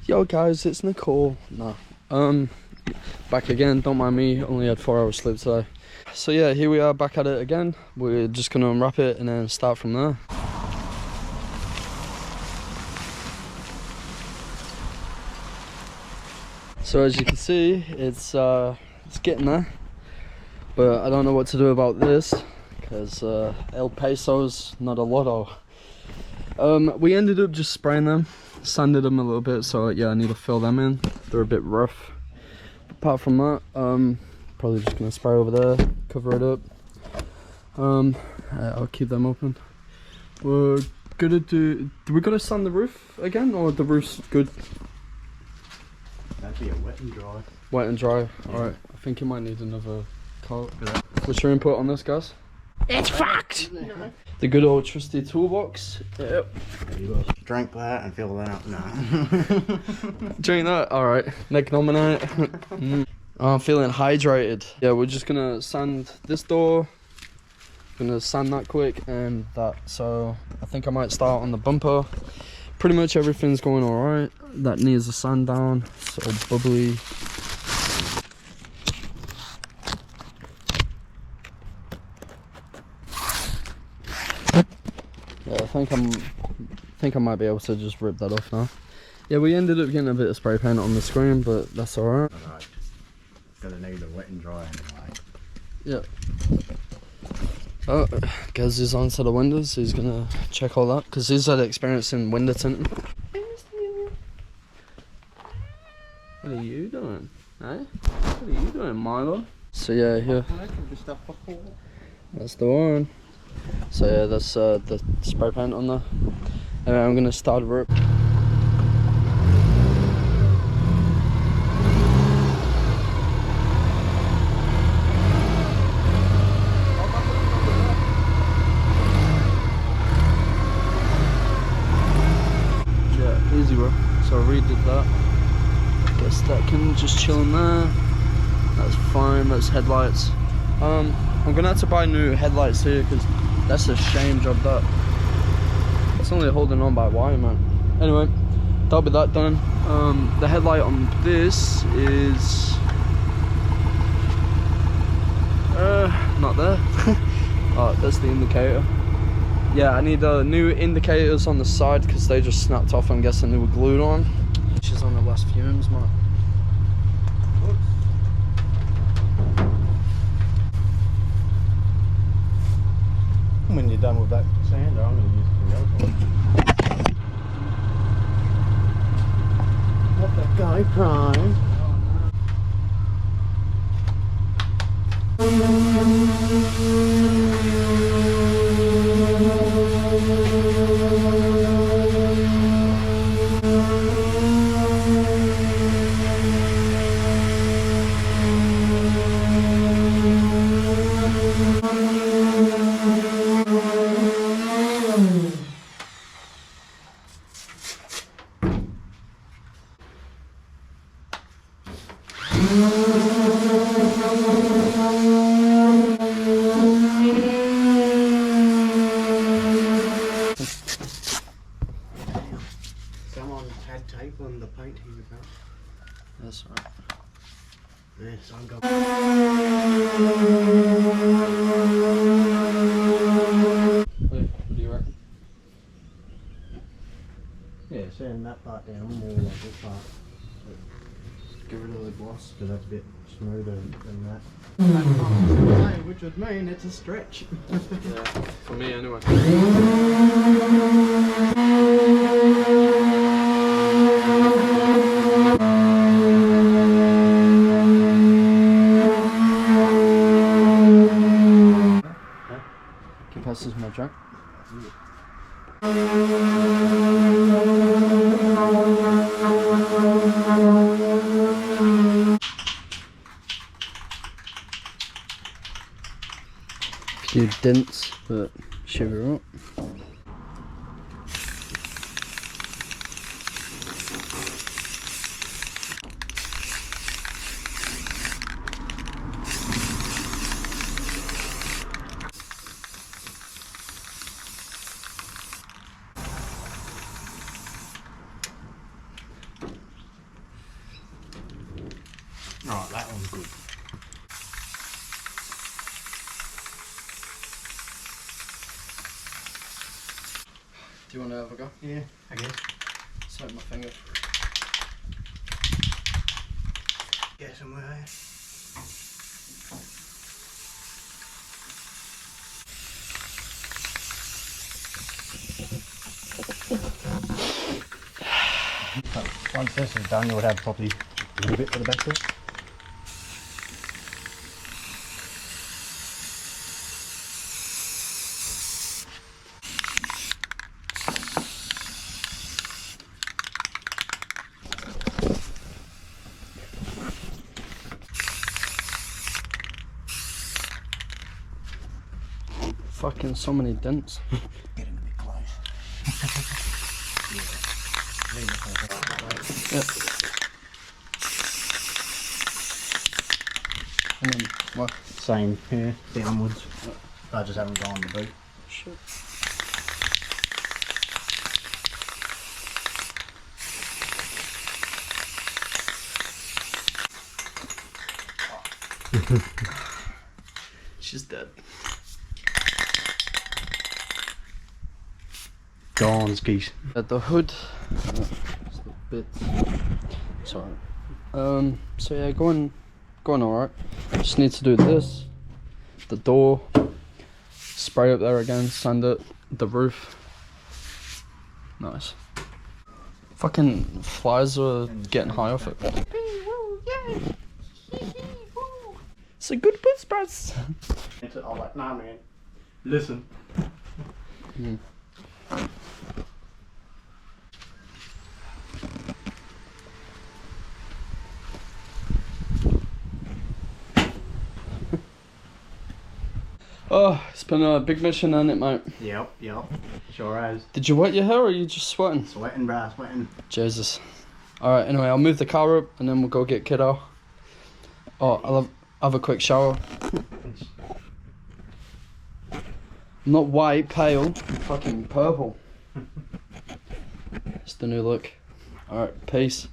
Yo guys, it's Nicole. Back again, don't mind me, only had 4 hours sleep today. So yeah, here we are back at it again. We're just gonna unwrap it and then start from there. So as you can see, it's getting there, but I don't know what to do about this because El Peso's not a lotto. We ended up just spraying them, sanded them a little bit, so yeah, I need to fill them in. They're a bit rough. Apart from that, probably just gonna spray over there, cover it up. I'll keep them open. We're gonna do we gotta sand the roof again, or the roof's good? That'd be a wet and dry. Wet and dry. Yeah. All right. I think you might need another coat. What's your input on this, guys? It's fucked! No. The good old trusty toolbox. Yep. Drink that and fill that up. No. Drink that? Alright. Neck nominate. Oh, I'm feeling hydrated. Yeah, we're just gonna sand this door. Gonna sand that quick and that. So I think I might start on the bumper. Pretty much everything's going alright. That needs a sand down. It's all bubbly. Yeah, I think I might be able to just rip that off now. Yeah, we ended up getting a bit of spray paint on the screen, but that's alright. Alright. Gonna need a wet and dry anyway. Yeah. Oh, Gaz is on to the windows. He's gonna check all that because he's had experience in window tinting. What are you doing? Eh? What are you doing, Milo? So yeah, here. That's the one. So yeah, that's the spray paint on there. Anyway, I'm gonna start it up. Yeah, easy bro. So I redid that. Guess that can just chill in there. That's fine. That's headlights. I'm gonna have to buy new headlights here because that's a shame job that. It's only holding on by wire, man. Anyway, that'll be that done. The headlight on this is not there. Oh, that's the indicator. Yeah, I need new indicators on the side because they just snapped off. I'm guessing they were glued on. She's on the last fumes, man. When you're done with that sander, I'm going to use the other one. Let that guy prime. Someone had tape on the paint he was out. That's right. Yes, I'm going. What do you reckon? Yeah, sand that part down more like this part. Get rid of the gloss. Because that's a bit smoother than that. Which would mean it's a stretch. Yeah, for me anyway. Can you pass this my jack? Few dents, but should be right. Right, that one's good. Do you want to have a go? Yeah, I guess. Soak my finger. Get somewhere here. Once this is done, you would have probably a little bit for the back there. Fucking so many dents. Getting a bit close. Yep. And then what? Same here, downwards. I just haven't gone the boot. Shit. She's dead. Gone, skis. At the hood, just a bit. Sorry. So yeah, going alright. Just need to do this, the door, spray up there again, sand it, the roof. Nice. Fucking flies are getting high off it. It's a good bus press. I'm like, nah, man. Listen. Mm. Oh, it's been a big mission, hasn't it, mate? Yep. Sure has. Did you wet your hair or are you just sweating? Sweating, bruh, sweating. Jesus. Alright, anyway, I'll move the car up and then we'll go get kiddo. Oh, I'll have a quick shower. I'm not white, pale, I'm fucking purple. It's the new look. Alright, peace.